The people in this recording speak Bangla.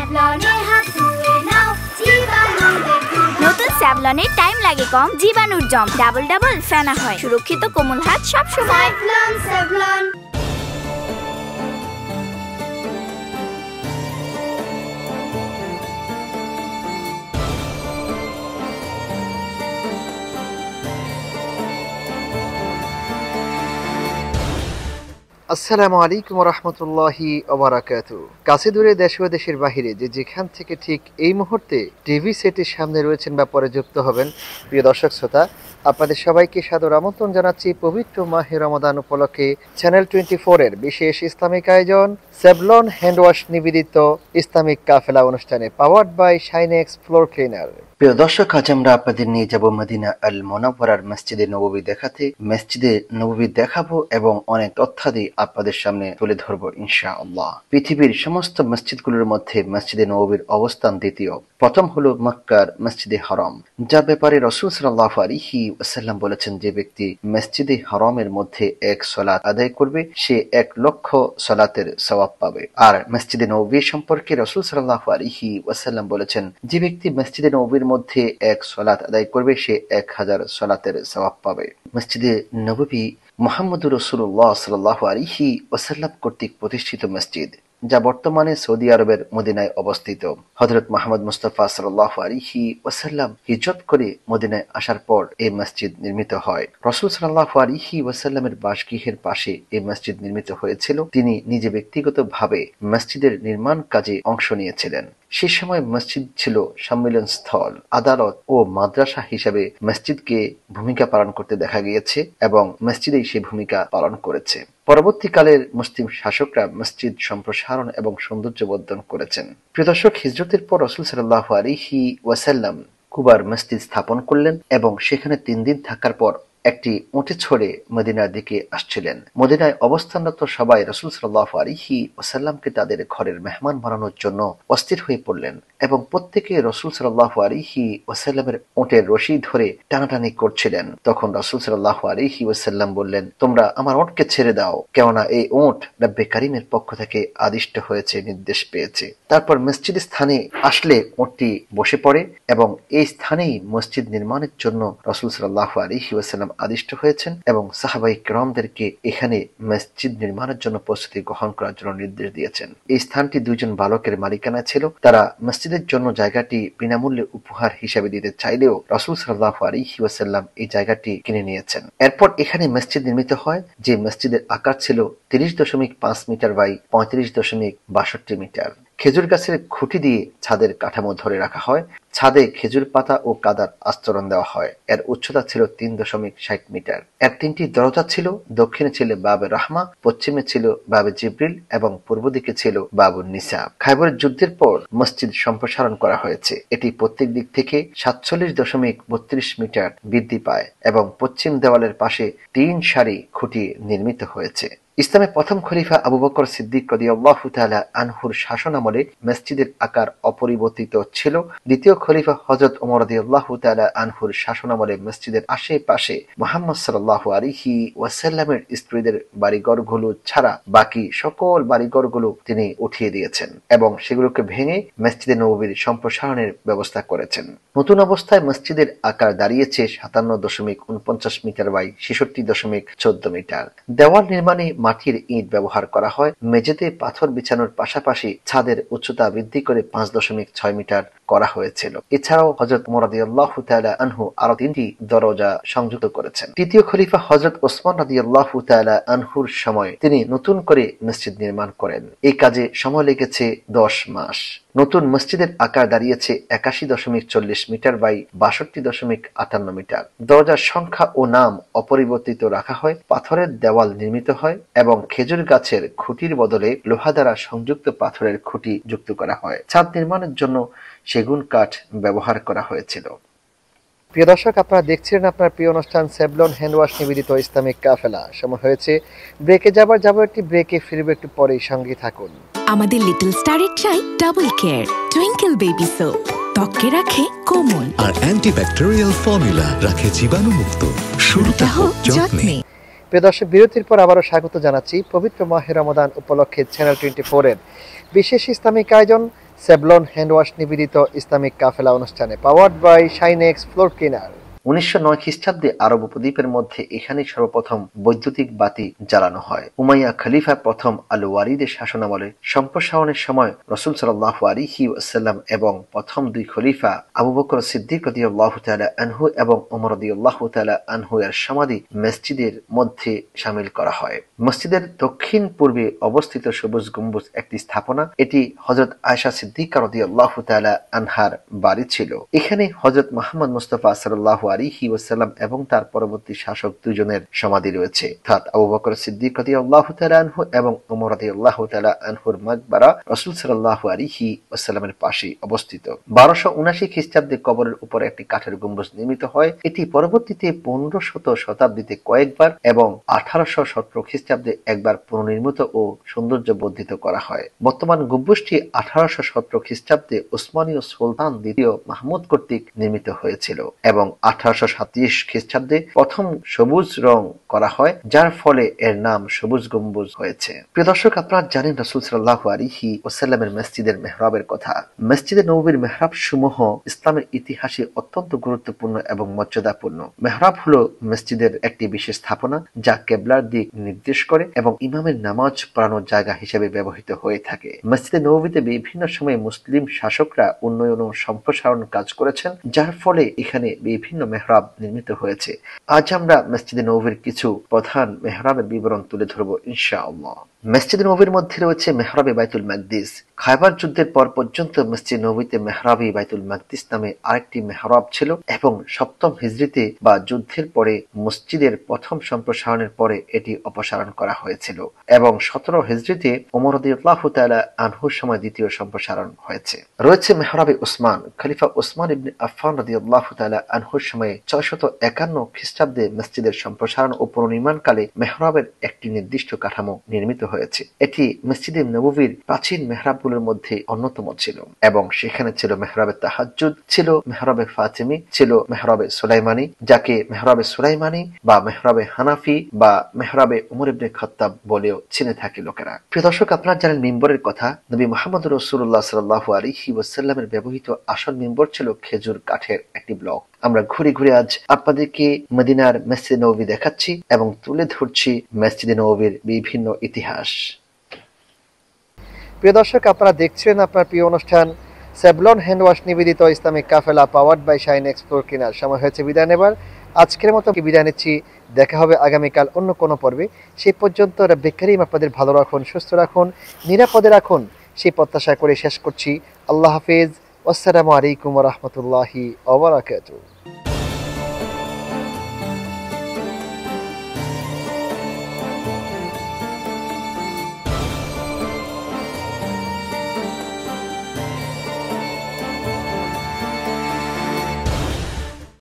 স্যাভলনে হাত ধুয়ে নাও, জীবাণুদের ধুয়ে। নতুন স্যাভলনে টাইম লাগে কম, জীবাণুর জম ডাবল ডাবল ফেনা হয়, সুরক্ষিত কোমল হাত সব সময়। স্যাভলন। আসসালামু আলাইকুম ওয়া রাহমাতুল্লাহি ওয়া বারাকাতুহু। কাছে দূরে দেশে ও দেশের বাহিরে যে যেখান থেকে ঠিক এই মুহূর্তে টিভি সেটের সামনে রয়েছেন বা পরে যুক্ত হবেন, প্রিয় দর্শক শ্রোতা, আপনাদের সবাইকে সাদর আমন্ত্রণ জানাচ্ছি পবিত্র মাহে রমাদান উপলক্ষে চ্যানেল 24 এর বিশেষ ইসলামিক আয়োজন স্যাভলন হ্যান্ড ওয়াশ নিবেদিত ইসলামিক কাফেলা অনুষ্ঠানে, powered by Shinex floor cleaner. প্রিয় দর্শক, আজ আমরা আপনাদের নিয়ে যাব মদিনা আল মুনাওয়ারার মসজিদে নববী দেখাতে। মসজিদে নববী দেখাবো এবং অনেক তথ্যাদি আপনাদের সামনে তুলে ধরবো ইনশাআল্লাহ। পৃথিবীর সমস্ত মসজিদগুলোর মধ্যে মসজিদে নববীর অবস্থান দ্বিতীয়। প্রথম হলো মক্কার মসজিদে হারাম, যার ব্যাপারে রাসূল সাল্লাল্লাহু আলাইহি ওয়াসাল্লাম বলেছেন, যে ব্যক্তি মসজিদে হারামের মধ্যে এক সালাত আদায় করবে সে 1,00,000 সালাতের সওয়াব পাবে। আর মসজিদে নববী সম্পর্কে রাসূল সাল্লাল্লাহু আলাইহি ওয়াসাল্লাম বলেছেন, যে ব্যক্তি মসজিদে নববীর মধ্যে এক সালাত আদায় করবে সে 1000 সালাতের সওয়াব পাবে। মসজিদে নববী মুহাম্মদুর রাসূলুল্লাহ সাল্লাল্লাহু আলাইহি ওয়াসাল্লাম কর্তৃক প্রতিষ্ঠিত মসজিদ, যা বর্তমানে সৌদি আরবের মদিনায় অবস্থিত। হযরত মুহাম্মদ মুস্তাফা সাল্লাল্লাহু আলাইহি ওয়াসাল্লাম হিজরত করে মদিনায় আসার পর এই মসজিদ নির্মিত হয়। রাসূল সাল্লাল্লাহু আলাইহি ওয়াসাল্লামের বাসগৃহের পাশে এই মসজিদ নির্মিত হয়েছিল। তিনি নিজে ব্যক্তিগতভাবে মসজিদের নির্মাণ কাজে অংশ নিয়েছিলেন। সে সময় মসজিদ ছিল সম্মেলন স্থল, আদালত ও মাদ্রাসা হিসাবে মসজিদকে ভূমিকা পালন করতে দেখা গিয়েছে এবং মসজিদেই সে ভূমিকা পালন করেছে। পরবর্তীকালের মুসলিম শাসকরা মসজিদ সম্প্রসারণ এবং সৌন্দর্যবর্ধন করেছেন। প্রিয় দর্শক, হিজরতের পর রাসূল সাল্লাল্লাহু আলাইহি ওয়াসাল্লাম কুবার মসজিদ স্থাপন করলেন এবং সেখানে 3 দিন থাকার পর একটি উটে চড়ে মদিনার দিকে আসছিলেন। মদিনায় অবস্থানরত সবাই রাসূল সাল্লাল্লাহু আলাইহি ওয়াসাল্লামকে তাদের ঘরের মেহমান বানানোর জন্য অস্থির হয়ে পড়লেন এবং প্রত্যেকে রাসূল সাল্লাল্লাহু আলাইহি ওয়াসাল্লামের উটের রশি ধরে টানাটানি করছিলেন। তখন রাসূল সাল্লাল্লাহু আলাইহি ওয়াসাল্লাম বললেন, তোমরা আমার উটকে ছেড়ে দাও, কেননা এই উট রব্বে কারীমের পক্ষ থেকে আদিষ্ট হয়েছে, নির্দেশ পেয়েছে। তারপর মসজিদ স্থানে আসলে উটটি বসে পড়ে এবং এই স্থানেই মসজিদ নির্মাণের জন্য রাসূল সাল্লাল্লাহু আলাইহি ওয়াসাল্লাম আদিষ্ট হয়েছেন এবং সাহাবায়ে কেরামদেরকে এখানে মসজিদ নির্মাণের জন্য প্রস্তুতি গ্রহণ করার জন্য নির্দেশ দিয়েছেন। এই স্থানটি 2 জন বালকের মালিকানা ছিল। তারা মসজিদের জন্য জায়গাটি বিনামূল্যে উপহার হিসেবে দিতে চাইলেও রাসূল সাল্লাল্লাহু আলাইহি ওয়াসাল্লাম এই জায়গাটি কিনে নিয়েছেন। এরপর এখানে মসজিদ নির্মিত হয়, যে মসজিদের আকার ছিল 30.5 মিটার বাই 35.62 মিটার। খেজুর গাছের খুঁটি দিয়ে ছাদের কাঠামো ধরে রাখা হয়। ছাদে খেজুর পাতা ও কাদার আস্তরণ দেওয়া হয়। এর উচ্চতা ছিল 3.60 মিটার। এর 3টি দরজা ছিল। দক্ষিণে ছিল বাবে রাহমা, পশ্চিমে ছিল বাবে জিব্রিল এবং পূর্ব দিকে ছিল বাবুন নিসা। খায়বরের যুদ্ধের পর মসজিদ সম্প্রসারণ করা হয়েছে। এটি প্রত্যেক দিক থেকে 47.32 মিটার বৃদ্ধি পায় এবং পশ্চিম দেওয়ালের পাশে 3 সারি খুঁটি নির্মিত হয়েছে। ইসলামের প্রথম খলিফা আবু বকর সিদ্দিক রাদিয়াল্লাহু তাআলা আনহুর শাসনামলে মসজিদের আকার অপরিবর্তিত ছিল। দ্বিতীয় খলিফা হযরত ওমর রাদিয়াল্লাহু তাআলা আনহুর শাসনামলে মসজিদের আশেপাশে মুহাম্মদ সাল্লাল্লাহু আলাইহি ওয়াসাল্লামের স্ত্রীদের বাড়িঘরগুলো ছাড়া বাকি সকল বাড়িঘরগুলো তিনি উঠিয়ে দিয়েছেন এবং সেগুলোকে ভেঙে মসজিদে নববীর সম্প্রসারণের ব্যবস্থা করেছেন। নতুন অবস্থায় মসজিদের আকার দাঁড়িয়েছে 57.49 মিটার বাই 66.14 মিটার। দেওয়াল নির্মাণে মাটির ইট ব্যবহার করা হয়। মেঝেতে পাথর বিছানোর পাশাপাশি ছাদের উচ্চতা বৃদ্ধি করে 5.6 মিটার করা হয়েছিল। এছাড়াও হযরত ওমর রাদিয়াল্লাহু তাআলা আনহু আরো 3টি দরজা সংযুক্ত করেছেন। তৃতীয় খলিফা হযরত ওসমান রাদিয়াল্লাহু তাআলা আনহুর সময় তিনি নতুন করে মসজিদ নির্মাণ করেন। এই কাজে সময় লেগেছে 10 মাস। নতুন মসজিদের আকার দাঁড়িয়েছে 81.40 মিটার বাই 62.58 মিটার। দরজার সংখ্যা ও নাম অপরিবর্তিত রাখা হয়। পাথরের দেওয়াল নির্মিত হয় এবং খেজুর গাছের খুঁটির বদলে লোহা দ্বারা সংযুক্ত পাথরের খুঁটি যুক্ত করা হয়। ছাদ নির্মাণের জন্য সেগুন কাঠ ব্যবহার করা হয়েছিল। প্রিয় দর্শক, আপনারা দেখছিলেন আপনার প্রিয় অনুষ্ঠান স্যাভলন হ্যান্ড ওয়াশ নিবেদিত ইসলামিক কাফেলা। সময় হয়েছে ব্রেকে যাবার, একটি ব্রেকে ফিরবে একটু পরেই, সঙ্গে থাকুন। আমাদের লিটল স্টারের চাই double care twinkle baby soap, ত্বকে রাখে কোমল আর অ্যান্টিব্যাকটেরিয়াল ফর্মুলা রাখে জীবাণুমুক্ত। শুরুটা হোক যত্নে। প্রিয় দর্শক, বিরতির পর আবারও স্বাগত জানাচ্ছি পবিত্র মাহে রমাদান উপলক্ষে চ্যানেল 24 এর বিশেষ ইসলামিক আয়োজন সেভলন হ্যান্ড ওয়াশ নিবেদিত ইসলামিক কাফেলা অনুষ্ঠানে, powered by Shinex floor cleaner. 1909 খ্রিস্টাব্দে আরব উপদ্বীপের মধ্যে এখানেই সর্বপ্রথম বৈদ্যুতিক বাতি জ্বালানো হয়। উমাইয়া খলিফা প্রথম আল ওয়ারিদের শাসনামলে সম্প্রসারণের সময় রাসূল সাল্লাল্লাহু আলাইহি ওয়াসাল্লাম এবং প্রথম দুই খলিফা আবু বকর সিদ্দিক রাদিয়াল্লাহু তাআলা আনহু এবং ওমর রাদিয়াল্লাহু তাআলা আনহু এর সমাধি মসজিদের মধ্যে শামিল করা হয়। মসজিদের দক্ষিণ পূর্বে অবস্থিত সবুজ গম্বুজ একটি স্থাপনা। এটি হযরত আয়েশা সিদ্দিকা রাদিয়াল্লাহু তাআলা আনহার বাড়ি ছিল। এখানে হযরত মুহাম্মদ মুস্তাফা সাল্লাল্লাহু আলাইহি ওয়াসাল্লাম এবং তার পরবর্তী শাসক দুজনের সমাধি রয়েছে, অর্থাৎ আবু বকর সিদ্দিক রাদিয়াল্লাহু তাআলা আনহু এবং ওমর রাদিয়াল্লাহু তাআলা আনহুর মাকবারা রাসূল সাল্লাল্লাহু আলাইহি ওয়াসাল্লামের পাশে অবস্থিত। 1279 খ্রিস্টাব্দে কবরের উপরে একটি কাঠের গম্বুজ নির্মিত হয়। এটি পরবর্তীতে 1500 শতাব্দীতে কয়েকবার এবং 1817 খ্রিস্টাব্দে একবার পুনর্নির্মিত ও সৌন্দর্য বর্ধিত করা হয়। বর্তমান গম্বুজটি 1817 খ্রিস্টাব্দে উসমানীয় সুলতান দ্বিতীয় মাহমুদ কর্তৃক নির্মিত হয়েছিল এবং 1837 খ্রিস্টাব্দে প্রথম সবুজ রং করা হয়, যার ফলে এর নাম সবুজ গম্বুজ হয়েছে। প্রিয় দর্শক, আপনারা জানেন রাসূল সাল্লাল্লাহু আলাইহি ওয়াসাল্লামের মসজিদের মেহরাবের কথা। মসজিদে নববীর মেহরাব সমূহ ইসলামের ইতিহাসে অত্যন্ত গুরুত্বপূর্ণ এবং মর্যাদাপূর্ণ। মেহরাব হলো মসজিদের একটি বিশেষ স্থাপনা যা কেবলার দিক নির্দেশ করে এবং ইমামের নামাজ পড়ানোর জায়গা হিসেবে ব্যবহৃত হয়ে থাকে। মসজিদে নববীতে বিভিন্ন সময়ে মুসলিম শাসকরা উন্নয়ন ও সম্প্রসারণ কাজ করেছেন, যার ফলে এখানে বিভিন্ন মেহরাব নির্মিত হয়েছে। আজ আমরা মসজিদে নববীর কিছু প্রধান মেহরাবের বিবরণ তুলে ধরব ইনশাআল্লাহ। মসজিদে নববীর মধ্যে রয়েছে মেহরাবে বাইতুল মাকদিস। খায়বার যুদ্ধের পর পর্যন্ত মসজিদ নববীতে মেহরাবে বাইতুল মাকদিস নামে আরেকটি মেহরাব ছিল এবং 7ম হিজরিতে বা যুদ্ধের পরে মসজিদের প্রথম সম্প্রসারণের পরে এটি অপসারণ করা হয়েছিল এবং 17 হিজরিতে ওমর রাদিয়াল্লাহু তাআলা আনহুর সময় দ্বিতীয় সম্প্রসারণ হয়েছে। রয়েছে মেহরাবে উসমান। খলিফা উসমান ইবনে আফফান রাদিয়াল্লাহু তাআলা আনহুর সময়ে 651 খ্রিস্টাব্দে মসজিদের সম্প্রসারণ ও পুনর্নির্মাণকালে মেহরাবের একটি নির্দিষ্ট কাঠামো নির্মিত হয়েছে। এটি মসজিদে নববীর প্রাচীন মেহরাবগুলোর মধ্যে অন্যতম ছিল এবং সেখানে ছিল মেহরাবে তাহাজ্জুদ, ছিল মেহরাবে ফাতিমি, ছিল মেহরাবে সুলাইমানি, যাকে মেহরাবে সুলাইমানি বা মেহরাবে হানাফি বা মেহরাবে উমর ইবনে খাত্তাব বলেও চিনে থাকে লোকেরা। প্রিয় দর্শক, আপনারা জানেন মিম্বরের কথা। নবী মুহাম্মদ রাসূলুল্লাহ সাল্লাল্লাহু আলাইহি ওয়াসাল্লামের ব্যবহৃত আসল মিম্বর ছিল খেজুর কাঠের একটি ব্লক। আমরা ঘুরে ঘুরে আজ আপনাদেরকে মদিনার মসজিদে নববী দেখাচ্ছি এবং তুলে ধরছি মসজিদে নববীর বিভিন্ন ইতিহাস। প্রিয় দর্শক, আপনারা দেখছেন আপনার প্রিয় অনুষ্ঠান সেভলন হ্যান্ড ওয়াশ নিবেদিত Islamic Kafela powered by Shinex floor cleaner. সময় হয়েছে বিদায় নেবার। আজকের মতো বিদায় নিচ্ছি। দেখা হবে আগামীকাল অন্য কোনো পর্বে। সেই পর্যন্ত রব্বে কারীম আপনাদের ভালো রাখুন, সুস্থ রাখুন, নিরাপদে রাখুন, সেই প্রত্যাশা করে শেষ করছি। আল্লাহ হাফেজ। আসসালামু আলাইকুম ওয়া রাহমাতুল্লাহি ওয়া বারাকাতুহু।